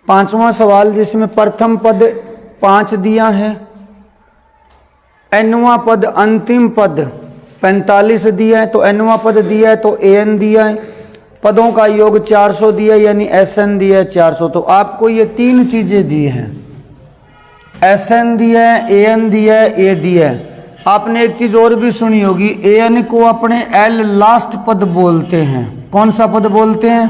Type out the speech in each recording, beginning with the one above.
पांचवा सवाल जिसमें प्रथम पद 5 दिया है, nवां पद अंतिम पद 45 दिया है, तो nवां पद दिया है तो an दिया है, पदों का योग 400 दिया है, यानी sn दिया है 400। तो आपको ये 3 चीजें दी हैं, sn दिया है, an दिया है, a दिया है। आपने एक चीज और भी सुनी होगी, an को अपने l लास्ट पद बोलते हैं। कौन सा पद बोलते हैं?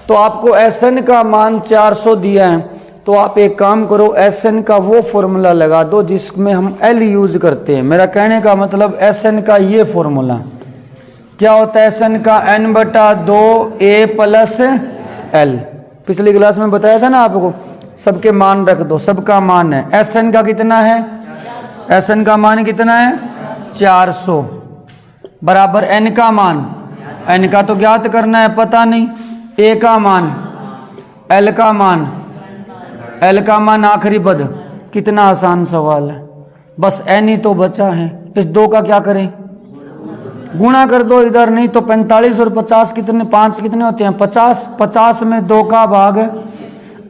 तो आपको sn का मान 400 दिया है, तो आप एक काम करो, sn का वो फॉर्मूला लगा दो जिसमें हम l यूज करते हैं। मेरा कहने का मतलब sn का ये फॉर्मूला क्या होता है? sn का n/2 a प्लस l। पिछली क्लास में बताया था ना आपको, सबके मान रख दो, सबका मान है। sn का कितना है? sn का मान कितना है? 400 बराबर n का मान, n का तो ज्ञात करना है, पता नहीं। a का मान, l का मान, l का मान आखिरी पद। कितना आसान सवाल है, बस n ही तो बचा है। इस 2 का क्या करें? गुणा कर दो इधर, नहीं तो 45 और 50 कितने, 5 कितने होते हैं? 50। 50 में 2 का भाग,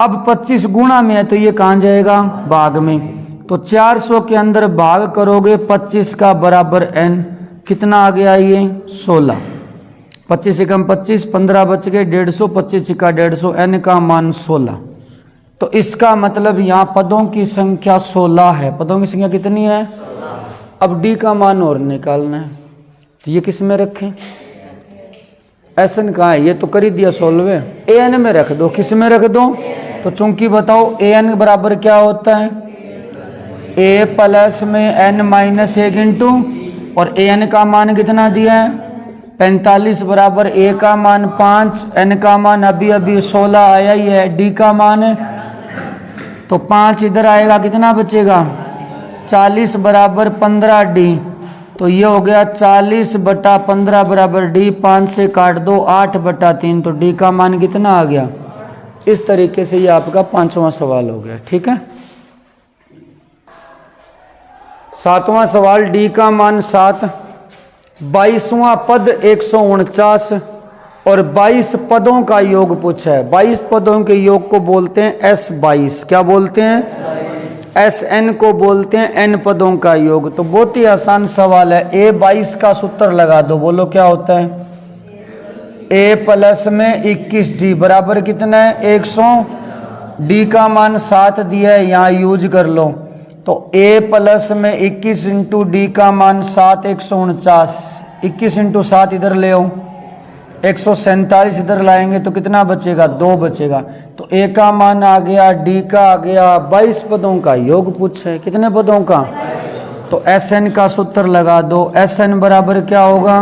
अब 25 गुणा में है तो ये कहाँ जाएगा? भाग में। तो 400 के अंदर भाग करोगे 25 का बराबर n, कितना आ गया ये? 16। 25 एकम 25, 15 बच गए, 150, 25 का 150, n का मान 16। तो इसका मतलब यहाँ पदों की संख्या 16 है। पदों की संख्या कितनी है? अब d का मान और निकालना है, तो ये किस में रखें? sn कहाँ है? ये तो कर ही दिया सोल्व, an में रख दो। किस में रख दो? तो चूंकि बताओ an बराबर क्या होता है? a प्लस में n माइनस 1 इंटू, और an का मान कितना दिया है? 45 बराबर a का मान 5, n का मान अभी अभी 16 आया ही है, d का मान है तो 5 इधर आएगा, कितना बचेगा? 40 बराबर 15d। तो ये हो गया 40/15 बराबर d। 5 से काट दो, 8/3, तो d का मान कितना आ गया? इस तरीके से ये आपका 5वां सवाल हो गया। ठीक है। 7वां सवाल, d का मान 7, 22वां पद 149 और 22 पदों का योग पूछा है। 22 पदों के योग को बोलते हैं S22। क्या बोलते हैं? Sn को बोलते हैं n पदों का योग। तो बहुत ही आसान सवाल है। a22 का सूत्र लगा दो, बोलो क्या होता है? a प्लस में 21d बराबर कितना है? 100। d का मान 7 दिया है, यहाँ यूज कर लो। तो a प्लस में 21 इंटू डी का मान 7, 149। 21 इंटू 7 इधर ले आओ, 147 इधर लाएंगे तो कितना बचेगा? 2 बचेगा। तो a का मान आ गया, d का आ गया। 22 पदों का योग पूछा है। कितने पदों का? तो sn का सूत्र लगा दो। sn बराबर क्या होगा?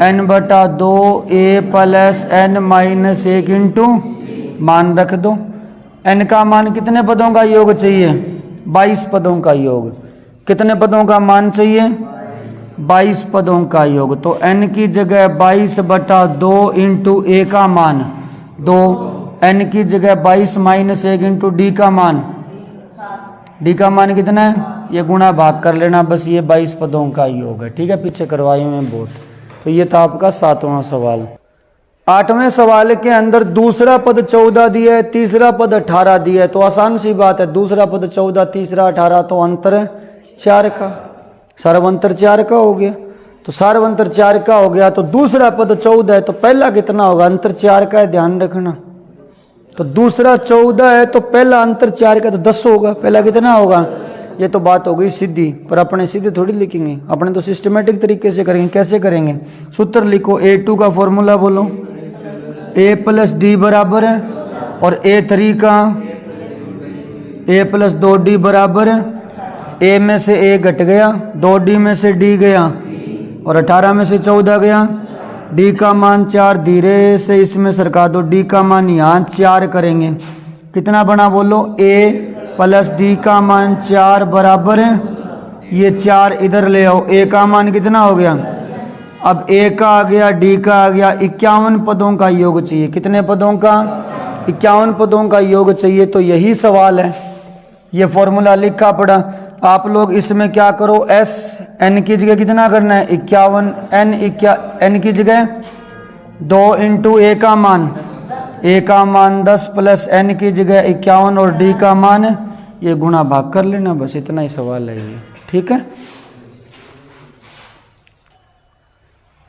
n/2 a plus n minus 1 into, मान रख दो। n का मान कितने पदों का योग चाहिए? 22 पदों का योग। कितने पदों का मान चाहिए? 22 पदों का योग। तो n की जगह 22/2 इंटू a का मान 2, n की जगह 22 माइनस 1 इंटू डी का मान, d का मान कितना है? ये गुणा भाग कर लेना, बस ये 22 पदों का योग है। ठीक है, पीछे करवाई में बहुत। तो ये था आपका 7वां सवाल। 8वें सवाल के अंदर दूसरा पद 14 दिया है, तीसरा पद 18 दिया है। तो आसान सी बात है, दूसरा पद 14, तीसरा 18, तो अंतर 4 का, सर्वंतर 4 का हो गया। तो सर्वंतर 4 का हो गया, तो दूसरा पद 14 है, तो पहला कितना होगा? अंतर 4 का है, ध्यान रखना। तो दूसरा 14 है तो पहला अंतर 4 का, तो 10 होगा। पहला कितना होगा? ये तो बात हो गई सीधी, पर अपने सीधे थोड़ी लिखेंगे, अपने तो सिस्टमेटिक तरीके से करेंगे। कैसे करेंगे? सूत्र लिखो, a2 का फॉर्मूला बोलो, a प्लस डी बराबर है, और a3 का a प्लस 2d बराबर है। a में से a घट गया, 2d में से d गया, और 18 में से 14 गया। d का मान 4, धीरे से इसमें सरका दो, d का मान यहाँ 4 करेंगे। कितना बना बोलो? a प्लस d का मान 4 बराबर है, ये 4 इधर ले आओ, a का मान कितना हो गया? अब a का आ गया, d का आ गया, 51 पदों का योग चाहिए। कितने पदों का? 51 पदों का योग चाहिए। तो यही सवाल है, ये फॉर्मूला लिखा पड़ा। आप लोग इसमें क्या करो, s n की जगह कितना करना है? 51, n की जगह 2 इंटू a का मान ए का मान 10 प्लस n की जगह 51 और d का मान ये गुणा भाग कर लेना, बस इतना ही सवाल है ये। ठीक है,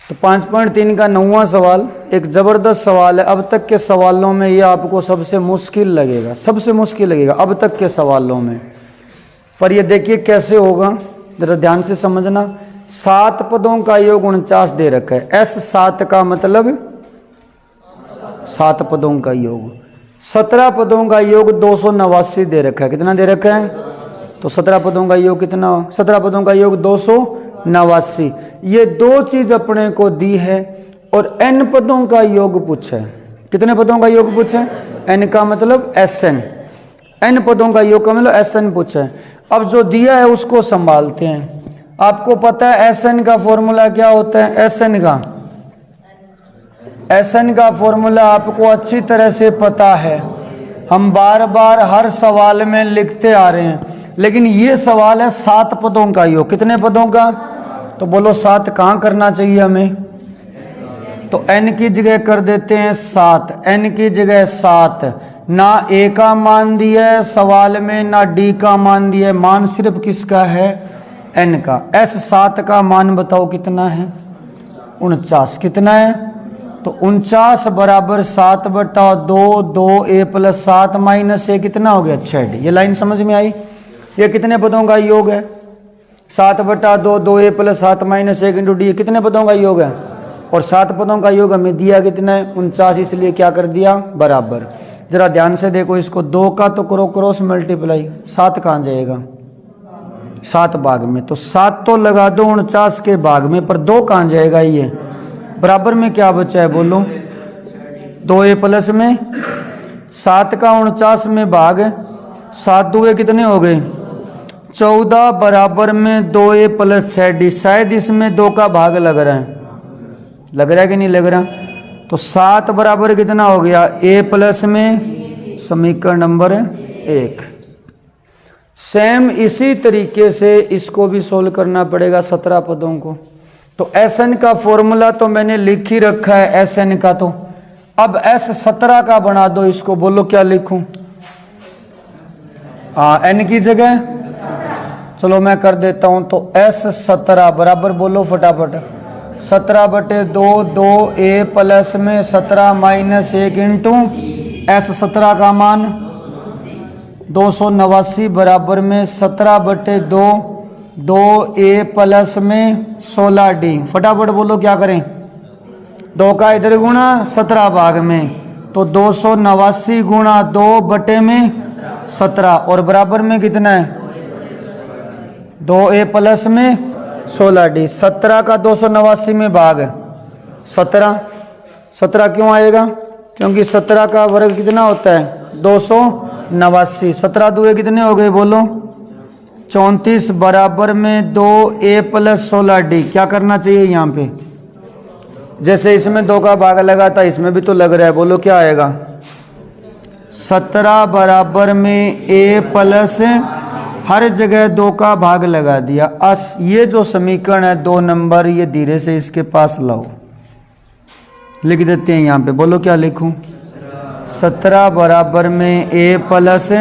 तो 5.3 का 9वां सवाल एक जबरदस्त सवाल है। अब तक के सवालों में ये आपको सबसे मुश्किल लगेगा, सबसे मुश्किल लगेगा अब तक के सवालों में। पर ये देखिए कैसे होगा, जरा ध्यान से समझना। 7 पदों का योग 49 दे रखा है। S7 का मतलब 7 पदों का योग। 17 पदों का योग 289 दे रखा है। कितना दे रखा है? तो 17 पदों का योग कितना? 17 पदों का योग 289। ये दो चीज अपने को दी है और n पदों का योग पूछा है। कितने पदों का योग पूछा है? n का मतलब Sn, n पदों का योग का मतलब Sn पूछा है। अब जो दिया है उसको संभालते हैं। आपको पता है Sn का फॉर्मूला क्या होता है? Sn का फॉर्मूला आपको अच्छी तरह से पता है, हम बार बार हर सवाल में लिखते आ रहे हैं। लेकिन ये सवाल है 7 पदों का योग। कितने पदों का? तो बोलो 7 कहाँ करना चाहिए हमें? तो n की जगह कर देते हैं 7, n की जगह 7। ना a का मान दिया है सवाल में, ना d का मान दिया है, मान सिर्फ किसका है? n का। S7 का मान बताओ कितना है? 49। कितना है? तो 49 बराबर 7/2, 2a प्लस 7 माइनस a कितना हो गया? 6d। ये लाइन समझ में आई? ये कितने पदों का योग है? 7/2, 2a plus 7 minus 1 into D कितने पदों का योग है? और 7 पदों का योग हमें दिया कितना है? 49, इसलिए क्या कर दिया? बराबर। जरा ध्यान से देखो इसको, 2 का तो करो क्रॉस मल्टीप्लाई, 7 कहाँ जाएगा? 7 भाग में, तो 7 तो लगा दो 49 के भाग में, पर 2 कहाँ जाएगा? ये बराबर में क्या बचा है बोलो? 2a प्लस में 7 का 49 में भाग, 7 दुए कितने हो गए? 14 बराबर में 2a प्लस 6d। शायद इसमें 2 का भाग लग रहा है, लग रहा है कि नहीं लग रहा? तो 7 बराबर कितना हो गया? a प्लस में समीकरण नंबर 1। सेम इसी तरीके से इसको भी सोल्व करना पड़ेगा 17 पदों को। तो Sn का फॉर्मूला तो मैंने लिख ही रखा है Sn का, तो अब S17 का बना दो इसको। बोलो क्या लिखूं? n की जगह, चलो मैं कर देता हूं। तो S17 बराबर बोलो फटाफट 17/2, 2a प्लस में 17 माइनस 1 इंटू S17 का मान 289 बराबर में 17/2, 2a प्लस में 16d। फटाफट बोलो क्या करें? 2 का इधर गुणा 17 भाग में, तो 289 गुणा 2 में 17 और बराबर में कितना है? 2a प्लस में 16d। 17 का 289 में भाग 17, 17 क्यों आएगा? क्योंकि 17 का वर्ग कितना होता है? 289। 17 दुए कितने हो गए बोलो? 34 बराबर में 2a प्लस 16d। क्या करना चाहिए यहाँ पे? जैसे इसमें 2 का भाग लगा था इसमें भी तो लग रहा है, बोलो क्या आएगा? 17 बराबर में a प्लस हर जगह 2 का भाग लगा दिया। ये जो समीकरण है 2 नंबर, ये धीरे से इसके पास लाओ, लिख देते हैं यहाँ पे। बोलो क्या लिखूं? 17 बराबर में a प्लस,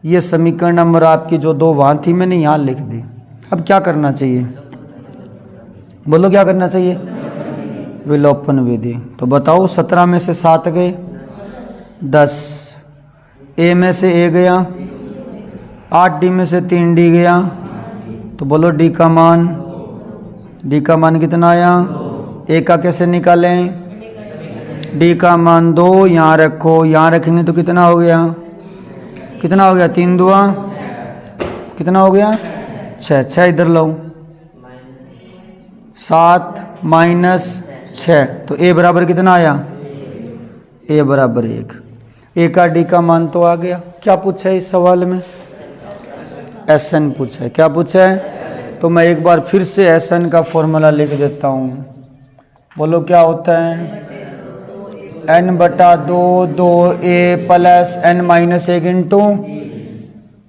ये समीकरण नंबर आपकी जो 2 वहाँ थी मैंने यहाँ लिख दी। अब क्या करना चाहिए? बोलो क्या करना चाहिए? विलोपन विधि। तो बताओ 17 में से 7 गए 10, a में से a गया 8, d में से 3d गया, तो बोलो d का मान कितना आया? a का कैसे निकालें? d का मान 2 यहाँ रखो, यहाँ रखेंगे तो कितना हो गया? कितना हो गया? 3 दुआ कितना हो गया? 6, 6 इधर लाओ, 7 माइनस 6, तो a बराबर कितना आया? a बराबर 1। a का d का मान तो आ गया। क्या पूछा है इस सवाल में? Sn पूछा है। क्या पूछा है? तो मैं एक बार फिर से Sn का फॉर्मूला लिख देता हूँ। बोलो क्या होता है? n/2, 2a plus n minus 1 into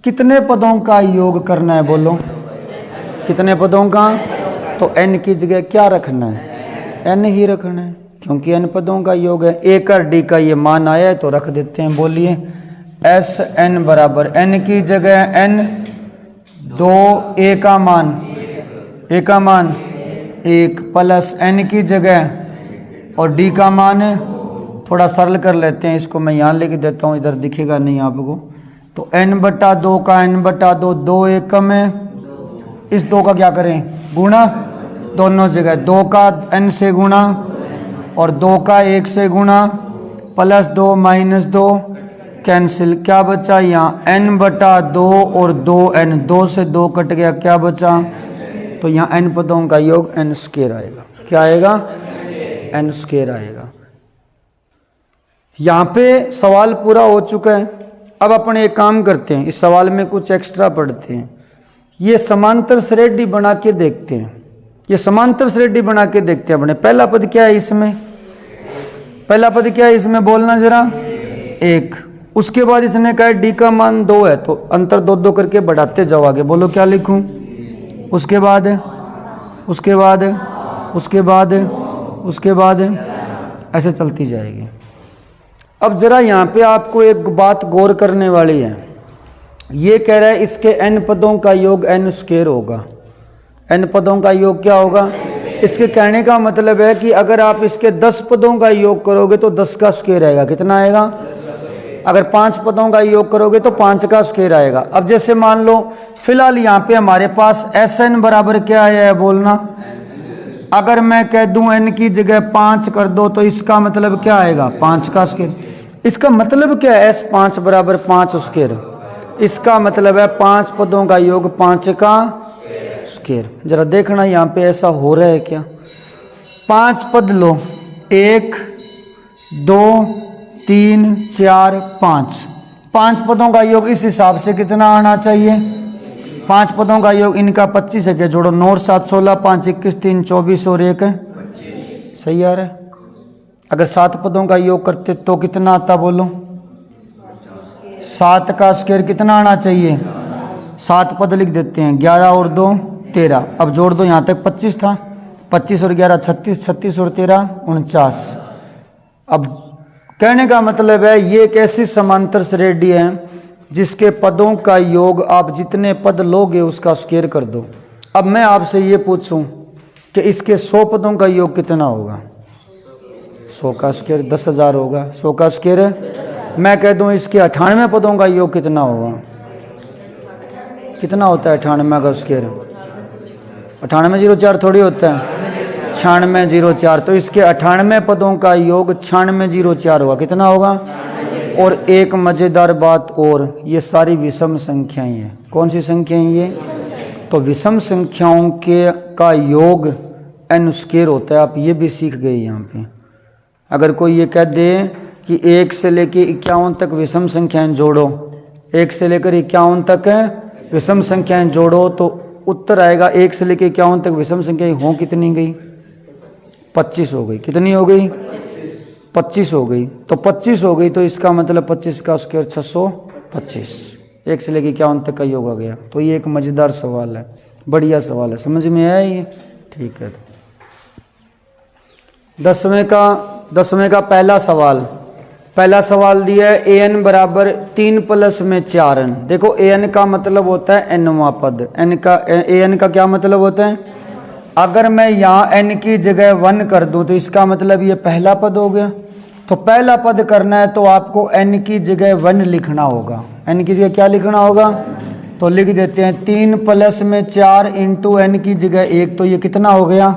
कितने पदों का योग करना है? बोलो कितने पदों का? तो n की जगह क्या रखना है? n ही रखना है। क्योंकि n पदों का योग है। a का d का ये मान आया है तो रख देते हैं। बोलिए एस n बराबर n की जगह n 2 a का मान 1 प्लस n की जगह और d का मान है। थोड़ा सरल कर लेते हैं इसको, मैं यहाँ लिख देता हूँ, इधर दिखेगा नहीं आपको। तो n/2 का n/2 2 एकम है। इस 2 का क्या करें गुणा, दोनों जगह 2 का n से गुणा और 2 का 1 से गुणा प्लस 2 माइनस 2 कैंसिल, क्या बचा यहाँ n/2 और 2n, 2 से 2 कट गया, क्या बचा, तो यहाँ n पदों का योग n² आएगा। क्या आएगा n² आएगा। यहाँ पे सवाल पूरा हो चुका है। अब अपन एक काम करते हैं, इस सवाल में कुछ एक्स्ट्रा पढ़ते हैं। ये समांतर श्रेणी बना के देखते हैं, ये समांतर श्रेणी बना के देखते हैं अपने। पहला पद क्या है इसमें, पहला पद क्या है इसमें, बोलना जरा 1। उसके बाद इसने कहा d का मान 2 है, तो अंतर 2 करके बढ़ाते जाओ आगे। बोलो क्या लिखूं, उसके बाद उसके बाद उसके बाद उसके बाद ऐसे चलती जाएगी। अब जरा यहाँ पे आपको एक बात गौर करने वाली है। ये कह रहा है इसके n पदों का योग n² होगा। n पदों का योग क्या होगा, इसके कहने का मतलब है कि अगर आप इसके 10 पदों का योग करोगे तो 10 का स्क्वायर आएगा। कितना आएगा, अगर 5 पदों का योग करोगे तो 5 का स्क्वायर आएगा। अब जैसे मान लो फिलहाल यहाँ पे हमारे पास Sn बराबर क्या आया है, बोलना। अगर मैं कह दूं n की जगह 5 कर दो तो इसका मतलब क्या आएगा, 5 का स्क्वायर। इसका मतलब क्या है, S5 बराबर 5 स्क्वायर। इसका मतलब है 5 पदों का योग 5 का स्क्वायर। जरा देखना यहाँ पे ऐसा हो रहा है क्या। 5 पद लो, 1 2 3 4 5, 5 पदों का योग इस हिसाब से कितना आना चाहिए, 5 पदों का योग इनका 25 है, क्या जोड़ो 9 और 7 16, 5 21 3 24 और 1 सही आ रहा है। अगर 7 पदों का योग करते तो कितना आता, बोलो 7 का स्क्वायर कितना आना चाहिए, 7 पद लिख देते हैं, 11 और 2 13। अब जोड़ दो, यहाँ तक 25 था, 25 और 11 36, 36 और 13 49। अब कहने का मतलब है ये एक ऐसी समांतर श्रेणी है जिसके पदों का योग आप जितने पद लोगे उसका स्क्वायर कर दो। अब मैं आपसे ये पूछूं कि इसके 100 पदों का योग कितना होगा, 100 का स्क्वायर 10,000 होगा, 100 का स्क्वायर। मैं कह दूं इसके 98 पदों का योग कितना होगा, कितना होता है 98 का स्क्वायर, 9804 थोड़ी होता है, 9604। तो इसके 98 पदों का योग 9604 होगा, कितना होगा। और एक मज़ेदार बात और, ये सारी विषम संख्याएं हैं। कौन सी संख्याएं ये, तो विषम संख्याओं के का योग n² होता है। आप ये भी सीख गए यहाँ पे। अगर कोई ये कह दे कि 1 से लेकर 51 तक विषम संख्याएं जोड़ो, 1 से लेकर 51 तक विषम संख्याएं जोड़ो, तो उत्तर आएगा 1 से लेकर 51 तक विषम संख्याएं हों कितनी गई, 25 हो गई। कितनी हो गई, 25 हो गई। तो 25 हो गई तो इसका मतलब 25 का स्क्वायर 625। 1 से लेकर 51 तक का योग आ गया। तो ये एक मज़ेदार सवाल है, बढ़िया सवाल है, समझ में आया ये, ठीक है। 10वें का पहला सवाल दिया है an बराबर 3 प्लस में 4n। देखो an का मतलब होता है nवां पद, an का क्या मतलब होता है, अगर मैं यहाँ n की जगह 1 कर दूं तो इसका मतलब ये पहला पद हो गया। तो पहला पद करना है तो आपको n की जगह 1 लिखना होगा। n की जगह क्या लिखना होगा, तो लिख देते हैं 3 प्लस में 4 इंटू n की जगह 1, तो ये कितना हो गया,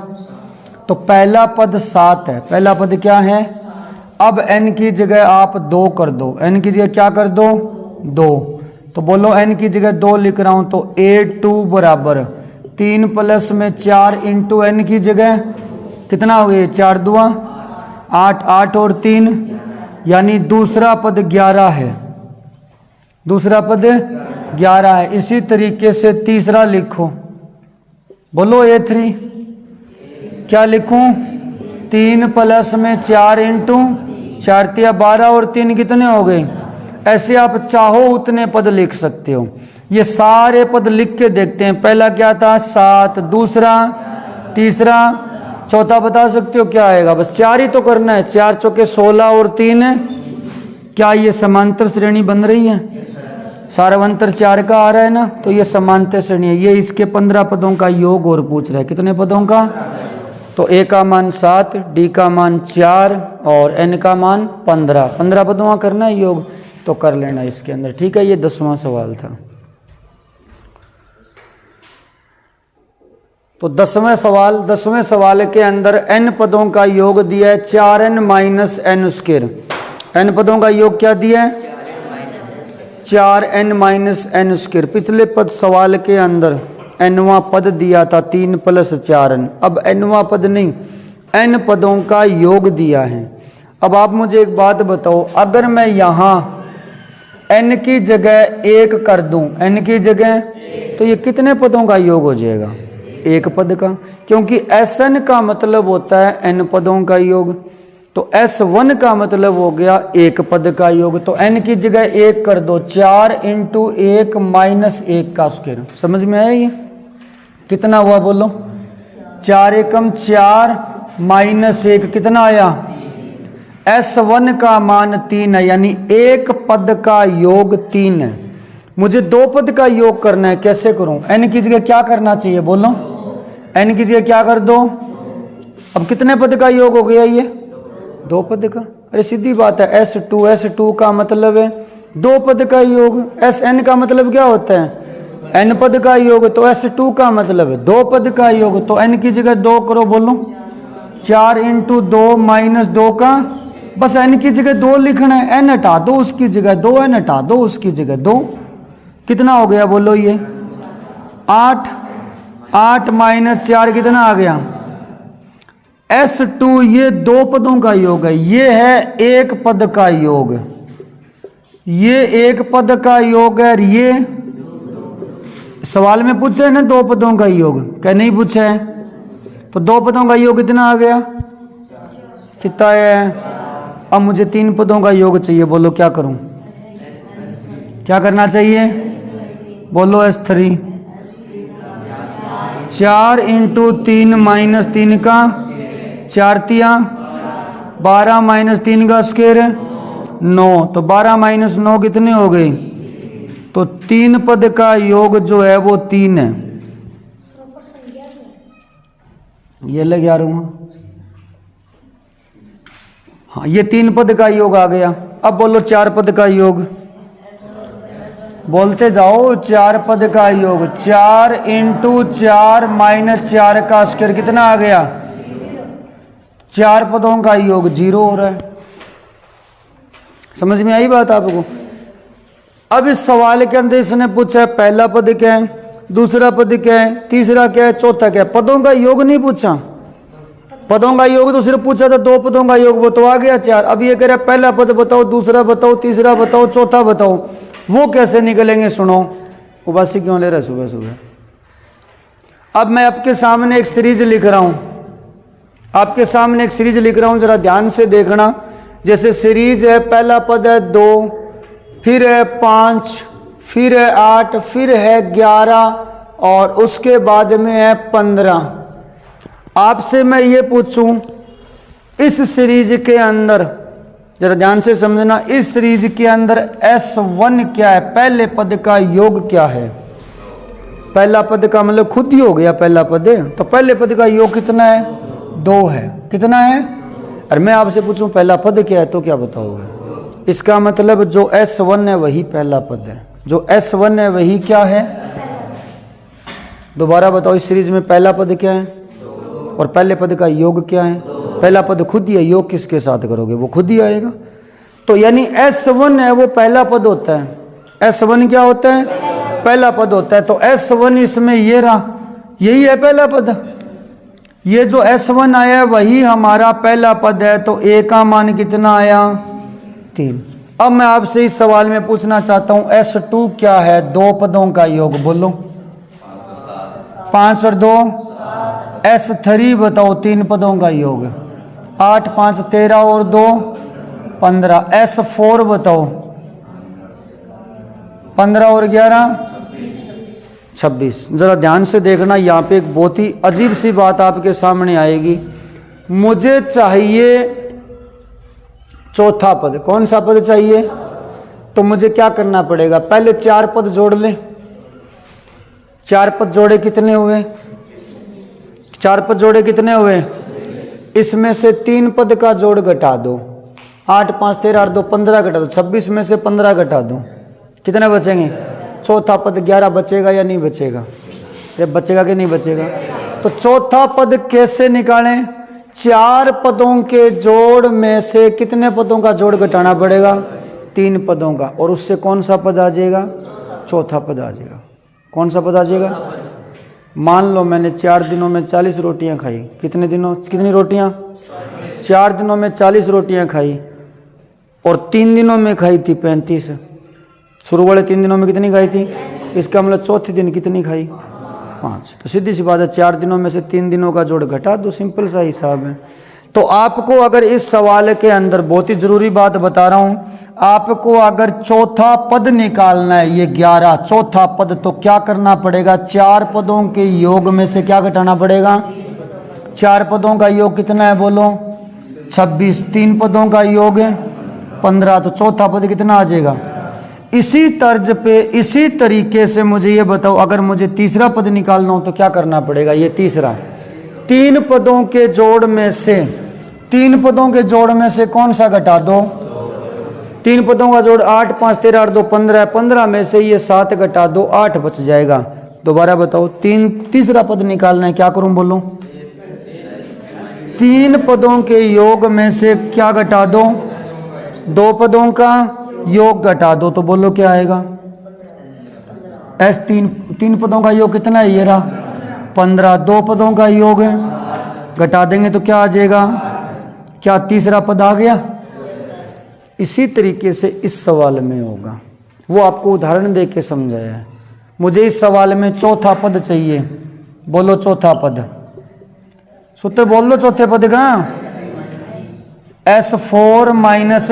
तो पहला पद 7 है। पहला पद क्या है, अब n की जगह आप 2 कर दो, n की जगह क्या कर दो 2, तो बोलो n की जगह 2 लिख रहा हूँ। तो a2 बराबर 3 प्लस में 4 इंटू n की जगह कितना हो गया, 4 दूआ 8, 8 और 3, यानी दूसरा पद 11 है, दूसरा पद 11 है। इसी तरीके से तीसरा लिखो, बोलो a3 क्या लिखूं, 3 प्लस में 4 इंटू 4 तिया 12 और 3 कितने हो गए। ऐसे आप चाहो उतने पद लिख सकते हो। ये सारे पद लिख के देखते हैं। पहला क्या था 7, दूसरा, तीसरा, चौथा बता सकते हो क्या आएगा? बस 4 ही तो करना है। 4 चौके 16 और 3 है। क्या ये समांतर श्रेणी बन रही है? सार्वंतर 4 का आ रहा है ना, तो ये समांतर श्रेणी है। ये इसके 15 पदों का योग और पूछ रहा है। कितने पदों का? तो ए का मान 7, डी का मान 4 और एन का मान 15। 15 पदों का करना है योग, तो कर लेना इसके अंदर। ठीक है, ये 10वां सवाल था। तो 10वें सवाल के अंदर n पदों का योग दिया है 4n minus N square. n पदों का योग क्या दिया है? 4n minus N square. पिछले पद सवाल के अंदर nवां पद दिया था 3 + 4n। अब nवां पद नहीं, n पदों का योग दिया है। अब आप मुझे एक बात बताओ, अगर मैं यहाँ n की जगह 1 कर दूं, n की जगह, तो ये कितने पदों का योग हो जाएगा? 1 पद का, क्योंकि Sn का मतलब होता है n पदों का योग। तो S1 का मतलब हो गया 1 पद का योग। तो n की जगह 1 कर दो, 4 × 1 - 1 का स्क्वायर। समझ में आया? ये कितना हुआ बोलो? 4 एकम 4 - 1 कितना आया? S1 का मान 3 है, यानी 1 पद का योग 3 है। मुझे 2 पद का योग करना है, कैसे करूं? n की जगह क्या करना चाहिए बोलो? n की जगह क्या कर दो? अब कितने पद का योग हो गया ये? 2 पद का। अरे सीधी बात है, S2 का मतलब है 2 पद का योग। Sn का मतलब क्या होता है? n पद का योग। तो S2 का मतलब है 2 पद का योग। तो n की जगह 2 करो, बोलो 4 × 2 - 2 का, बस n की जगह 2 लिखना है। n हटा दो उसकी जगह 2, n हटा दो उसकी जगह 2। कितना हो गया बोलो? ये 8 - 4 कितना आ गया? S2 ये 2 पदों का योग है, ये है 1 पद का योग। ये 1 पद का योग है। ये सवाल में पूछा है ना 2 पदों का योग, क्या नहीं पूछा है? तो 2 पदों का योग कितना आ गया? कितना है? अब मुझे 3 पदों का योग चाहिए, बोलो क्या करूं? क्या करना चाहिए बोलो? S3। 4 × 3 - 3 का 4 तिया 12 - 3 का स्क्वायर 9। तो 12 - 9 कितने हो गए? तो 3 पद का योग जो है वो 3 है। ये लग आ रहा हूँ। हाँ, ये 3 पद का योग आ गया। अब बोलो 4 पद का योग, बोलते जाओ। 4 पद का योग 4 × 4 - 4 का स्क्वायर कितना आ गया? 4 पदों का योग 0 हो रहा है। समझ में आई बात आपको? अब इस सवाल के अंदर इसने पूछा है पहला पद क्या है, दूसरा पद क्या है, तीसरा क्या है, चौथा क्या है। पदों का योग नहीं पूछा। पदों का योग तो सिर्फ पूछा था 2 पदों का योग, वो तो आ गया 4। अब ये कह रहा है पहला पद बताओ, दूसरा बताओ, तीसरा बताओ, चौथा बताओ। वो कैसे निकलेंगे? सुनो, उबासी क्यों ले रहे सुबह सुबह? अब मैं आपके सामने एक सीरीज लिख रहा हूं, आपके सामने एक सीरीज लिख रहा हूं, जरा ध्यान से देखना। जैसे सीरीज है, पहला पद है 2, फिर है 5, फिर है 8, फिर है 11 और उसके बाद में है 15। आपसे मैं ये पूछूं, इस सीरीज के अंदर, जरा ध्यान से समझना, इस सीरीज के अंदर S1 क्या है? पहले पद का योग क्या है? पहला पद का मतलब खुद ही हो गया पहला पद है, तो पहले पद का योग कितना है? 2 है। कितना है? और मैं आपसे पूछूं पहला पद क्या है, तो क्या बताओगे? इसका मतलब जो S1 है वही पहला पद है। जो S1 है वही क्या है? दोबारा बताओ, इस सीरीज में पहला पद क्या है और पहले पद का योग क्या है? पहला पद खुद ही है, योग किसके साथ करोगे? वो खुद ही आएगा। तो यानी S1 है वो पहला पद होता है। S1 क्या होता है? पहला पद होता है। तो S1 इसमें ये रहा, यही है पहला पद। ये जो S1 आया वही हमारा पहला पद है। तो A का मान कितना आया? 3। अब मैं आपसे इस सवाल में पूछना चाहता हूं S2 क्या है? 2 पदों का योग, बोलो 5 और 2। S3 बताओ 3 पदों का योग, 8 5 13 और 2 15। S4 बताओ 15 और 11 26। जरा ध्यान से देखना, यहाँ पे एक बहुत ही अजीब सी बात आपके सामने आएगी। मुझे चाहिए चौथा पद। कौन सा पद चाहिए? तो मुझे क्या करना पड़ेगा? पहले 4 पद जोड़ ले। 4 पद जोड़े कितने हुए? 4 पद जोड़े कितने हुए? इसमें से 3 पद का जोड़ घटा दो। 8 5 13 8 2 15 घटा दो। 26 में से 15 घटा दो, कितने बचेंगे? चौथा पद 11 बचेगा या नहीं बचेगा? ये बचेगा कि नहीं बचेगा? तो चौथा पद कैसे निकालें? 4 पदों के जोड़ में से कितने पदों का जोड़ घटाना पड़ेगा? 3 पदों का। और उससे कौन सा पद आ जाएगा? चौथा पद आ जाएगा। कौन सा पद आ जाएगा? मान लो मैंने 4 दिनों में 40 रोटियां खाई। कितने दिनों? कितनी रोटियां? 4 दिनों में 40 रोटियां खाई और 3 दिनों में खाई थी 35। शुरू वाले 3 दिनों में कितनी खाई थी? इसका मतलब चौथे दिन कितनी खाई? 5। तो सीधी सी बात है, 4 दिनों में से 3 दिनों का जोड़ घटा दो। सिंपल सा हिसाब है। तो आपको अगर इस सवाल के अंदर बहुत ही जरूरी बात बता रहा हूं, आपको अगर चौथा पद निकालना है, ये 11 चौथा पद, तो क्या करना पड़ेगा? 4 पदों के योग में से क्या घटाना पड़ेगा? 4 पदों का योग कितना है बोलो? 26। 3 पदों का योग है 15। तो चौथा पद कितना आ जाएगा? इसी तर्ज पे, इसी तरीके से मुझे ये बताओ, अगर मुझे तीसरा पद निकालना हो तो क्या करना पड़ेगा? ये तीसरा 3 पदों के जोड़ में से, 3 पदों के जोड़ में से कौन सा घटा दो? 3 पदों का जोड़ 8 5 13 8 2 15 है। 15 में से ये 7 घटा दो, 8 बच जाएगा। दोबारा बताओ, तीसरा पद निकालना है, क्या करूं बोलो? 3 पदों के योग में से क्या घटा दो? 2 पदों का योग घटा दो। तो बोलो क्या आएगा? तीन पदों का योग कितना है? ये रहा 15। 2 पदों का योग है, घटा देंगे तो क्या आ जाएगा? क्या तीसरा पद आ गया? इसी तरीके से इस सवाल में होगा। वो आपको उदाहरण दे के समझाया है। मुझे इस सवाल में चौथा पद चाहिए। बोलो चौथा पद। सूत्र बोल दो चौथे पद का। S4 माइनस,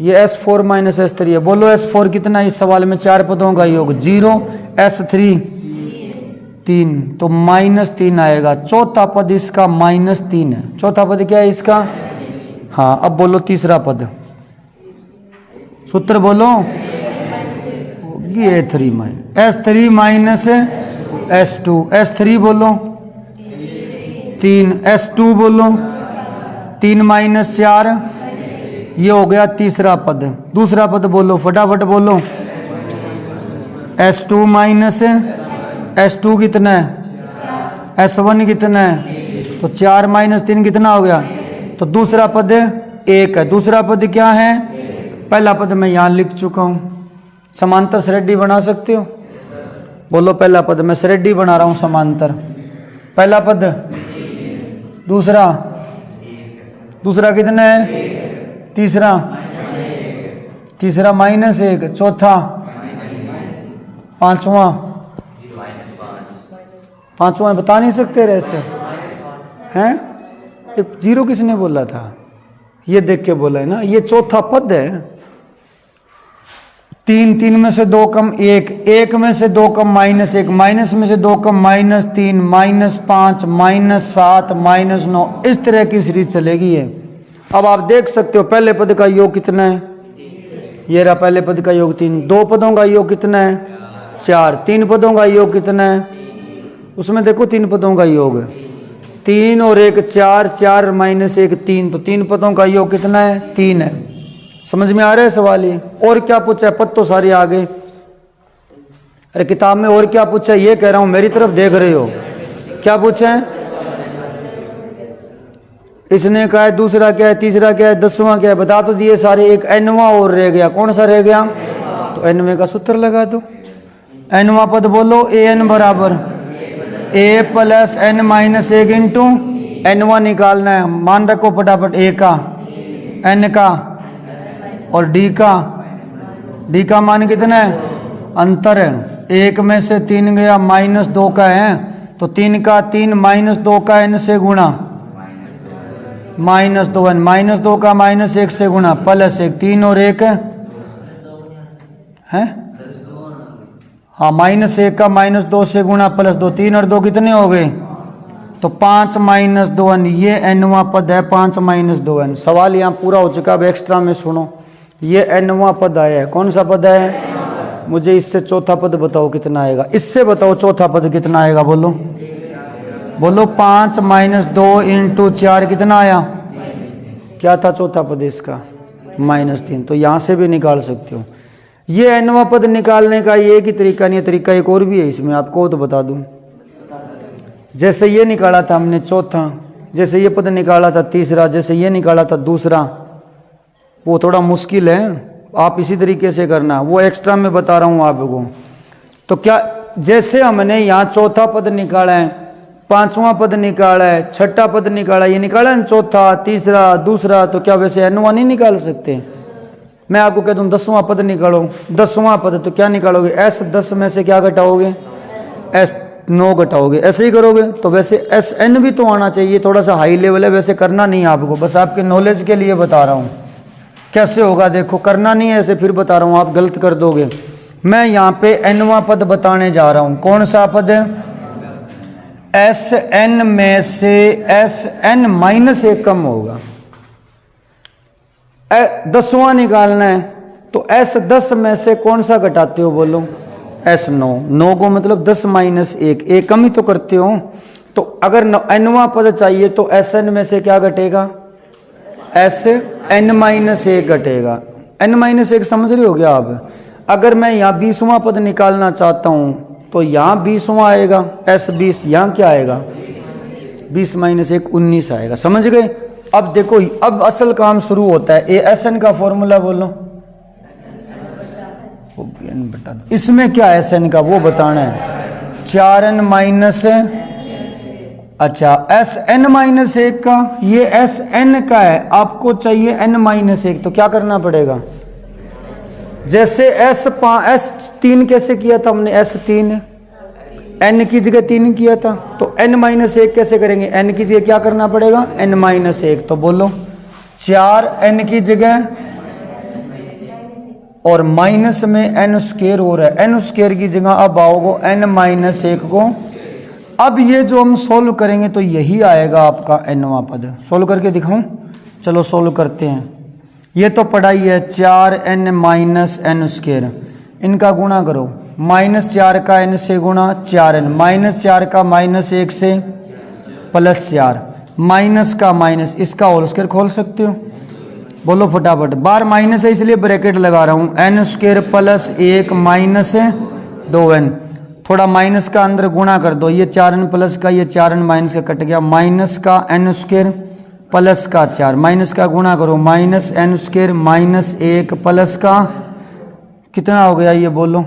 ये S4 माइनस S3 है। बोलो S4 कितना? इस सवाल में 4 पदों का योग 0, S3 3, तो -3 आएगा। चौथा पद इसका -3 है। चौथा पद क्या है इसका? हाँ, अब बोलो तीसरा पद। सूत्र बोलो। ये S3 माइनस S2, S3 बोलो 3, S2 बोलो 3 माइनस 4, ये हो गया तीसरा पद। दूसरा पद बोलो, फटाफट बोलो। S2 माइनस S2 कितना है? S1 कितना है? तो 4 माइनस 3 कितना हो गया? तो दूसरा पद 1 है। दूसरा पद क्या है? पहला पद मैं यहां लिख चुका हूं। समांतर श्रेणी बना सकते हो? बोलो पहला पद। मैं श्रेणी बना रहा हूं समांतर। पहला पद, दूसरा कितना है? तीसरा -1, चौथा, पांचवा बता नहीं सकते ऐसे हैं? एक 0 किसने बोला था? ये देख के बोला है ना, ये चौथा पद है। 3 में से 2 कम 1, 1 में से 2 कम -1, माइनस में से 2 कम -3, -5, -7, -9, इस तरह की सीरीज चलेगी है। अब आप देख सकते हो पहले पद का योग कितना है? ये रहा पहले पद का योग 3। 2 पदों का योग कितना है? 4। 3 पदों का योग कितना है? उसमें देखो 3 पदों का योग 3 और 1 4, 4 माइनस 1 3, तो 3 पदों का योग कितना है? 3 है। समझ में आ रहा है सवाल ये? और क्या पूछा है? पद तो सारे आगे। अरे किताब में और क्या पूछा है ये कह रहा हूं, मेरी तरफ देख रहे हो। क्या पूछा है? इसने कहा है, दूसरा क्या है, तीसरा क्या है, 10वां क्या है, बता तो दिए सारे। एक nवां और रह गया। कौन सा रह गया? तो nवें का सूत्र लगा दो। nवां पद बोलो an बराबर a plus n minus 1 into nवां निकालना है। मान रखो फटाफट a का, n का और d का मान कितना है? अंतर है। 1 में से 3 गया, -2 का है, तो 3 का 3 -2 का n से गुणा, -2n, -2 का -1 से गुणा, +1, 3 और 1 है? हाँ, -1 का -2 से गुणा +2, 3 और 2 कितने हो गए? तो तो 5 माइनस 2n, ये nवां पद है 5 माइनस 2n। सवाल यहाँ पूरा हो चुका। अब एक्स्ट्रा में सुनो, ये nवां पद आया है। कौन सा पद है? मुझे इससे चौथा पद बताओ कितना आएगा। इससे बताओ चौथा पद कितना आएगा, बोलो बोलो। 5 माइनस 2 इंटू 4 कितना आया? क्या था चौथा पद इसका? -3। तो यहाँ से भी निकाल सकते हो। ये nवां पद निकालने का ये एक ही तरीका नहीं है, तरीका एक और भी है इसमें, आपको तो बता दूं। जैसे ये निकाला था हमने चौथा, जैसे ये पद निकाला था तीसरा, जैसे ये निकाला था दूसरा, वो थोड़ा मुश्किल है। आप इसी तरीके से करना, वो एक्स्ट्रा में बता रहा हूँ आपको। तो क्या जैसे हमने यहाँ चौथा पद निकाला है, पांचवा पद निकाला है, छठा पद निकाला, ये निकाला है चौथा, तीसरा, दूसरा, तो क्या वैसे nवां नहीं निकाल सकते? मैं आपको कह दूं 10वां पद निकालो, 10वां पद, तो क्या निकालोगे? S10 में से क्या घटाओगे? S9 घटाओगे। ऐसे ही करोगे। तो वैसे Sn भी तो आना चाहिए, थोड़ा सा हाई लेवल है, वैसे करना नहीं है आपको, बस आपके नॉलेज के लिए बता रहा हूँ कैसे होगा। देखो करना नहीं है ऐसे, फिर बता रहा हूँ, आप गलत कर दोगे। मैं यहाँ पे nवां पद बताने जा रहा हूँ। कौन सा पद है? Sn में से Sn -1 कम होगा। 10वां निकालना है, तो S10 में से कौन सा घटाते हो, बोलो? S9। 9 को मतलब 10 माइनस 1, एक कम ही तो करते हो। तो अगर nवां पद चाहिए तो Sn में से क्या घटेगा? Sn-1 घटेगा। n-1 समझ रहे हो क्या आप? अगर मैं यहाँ 20वां पद निकालना चाहता हूँ तो यहाँ 20वां आएगा, S20, यहाँ क्या आएगा? 20 माइनस 1 19 आएगा। समझ गए? अब देखो, अब असल काम शुरू होता है। Sn का फॉर्मूला बोलो। इसमें क्या है Sn का, वो बताना है। 4n माइनस, अच्छा Sn-1 का, ये Sn का है, आपको चाहिए n-1, तो क्या करना पड़ेगा? जैसे S3 कैसे किया था हमने? S3 n की जगह 3 किया था, तो n-1 कैसे करेंगे? n की जगह क्या करना पड़ेगा? n-1। तो बोलो 4n की जगह, और माइनस में n² हो रहा है, n² की जगह अब आओगे n-1 को। अब ये जो हम सोल्व करेंगे तो यही आएगा आपका nवां पद। सोल्व करके दिखाऊं? चलो सोल्व करते हैं। ये तो पढ़ाई है 4n माइनस n², इनका गुणा करो। -4 का n से गुणा 4n, -4 का -1 से +4, माइनस का माइनस, इसका होल स्क्वायर खोल सकते हो, बोलो फटाफट। बार माइनस है इसलिए ब्रैकेट लगा रहा हूँ। n² + 1 माइनस 2n, थोड़ा माइनस का अंदर गुणा कर दो। ये 4n प्लस का, ये 4n माइनस का कट गया, माइनस का n² प्लस का 4, माइनस का गुणा करो, -n² माइनस 1 प्लस का कितना हो गया ये बोलो?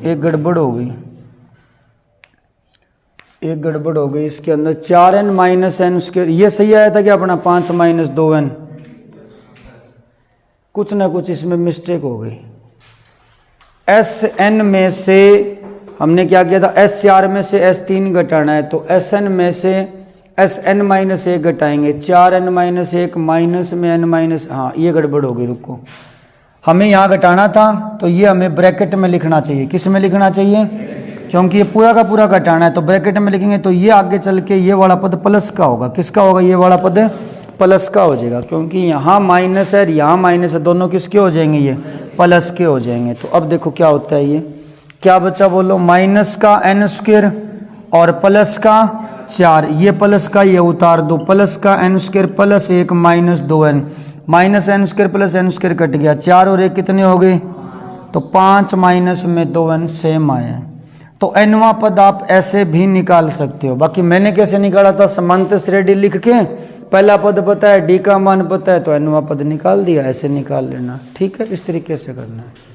एक गड़बड़ हो गई, एक गड़बड़ हो गई इसके अंदर। 4n माइनस n², ये सही आया था कि अपना 5 माइनस 2n? कुछ ना कुछ इसमें मिस्टेक हो गई। Sn में से हमने क्या किया था? S4 में से S3 घटाना है, तो Sn में से Sn-1 घटाएंगे। 4n-1 माइनस में n-, हाँ ये गड़बड़ हो गई, रुको। हमें यहाँ घटाना था तो ये हमें ब्रैकेट में लिखना चाहिए। किस में लिखना चाहिए? क्योंकि ये पूरा का पूरा घटाना है, तो ब्रैकेट में लिखेंगे तो ये आगे चल के ये वाला पद प्लस का होगा। किसका होगा? ये वाला पद प्लस का हो जाएगा, क्योंकि यहाँ माइनस है, यहाँ माइनस है, दोनों किसके हो जाएंगे? ये प्लस के हो जाएंगे। तो अब देखो क्या होता है, ये क्या बचा बोलो? माइनस का n² और प्लस का 4, ये प्लस का ये उतार दो, प्लस का n² plus 1 minus 2n, minus n² plus n² cut गया, 4 और 1 कितने हो गए? तो 5 माइनस में 2n सेम आया। तो nवां पद आप ऐसे भी निकाल सकते हो। बाकी मैंने कैसे निकाला था? समांतर श्रेणी लिख के पहला पद पता है, d का मान पता है, तो nवां पद निकाल दिया। ऐसे निकाल लेना, ठीक है? इस तरीके से करना है।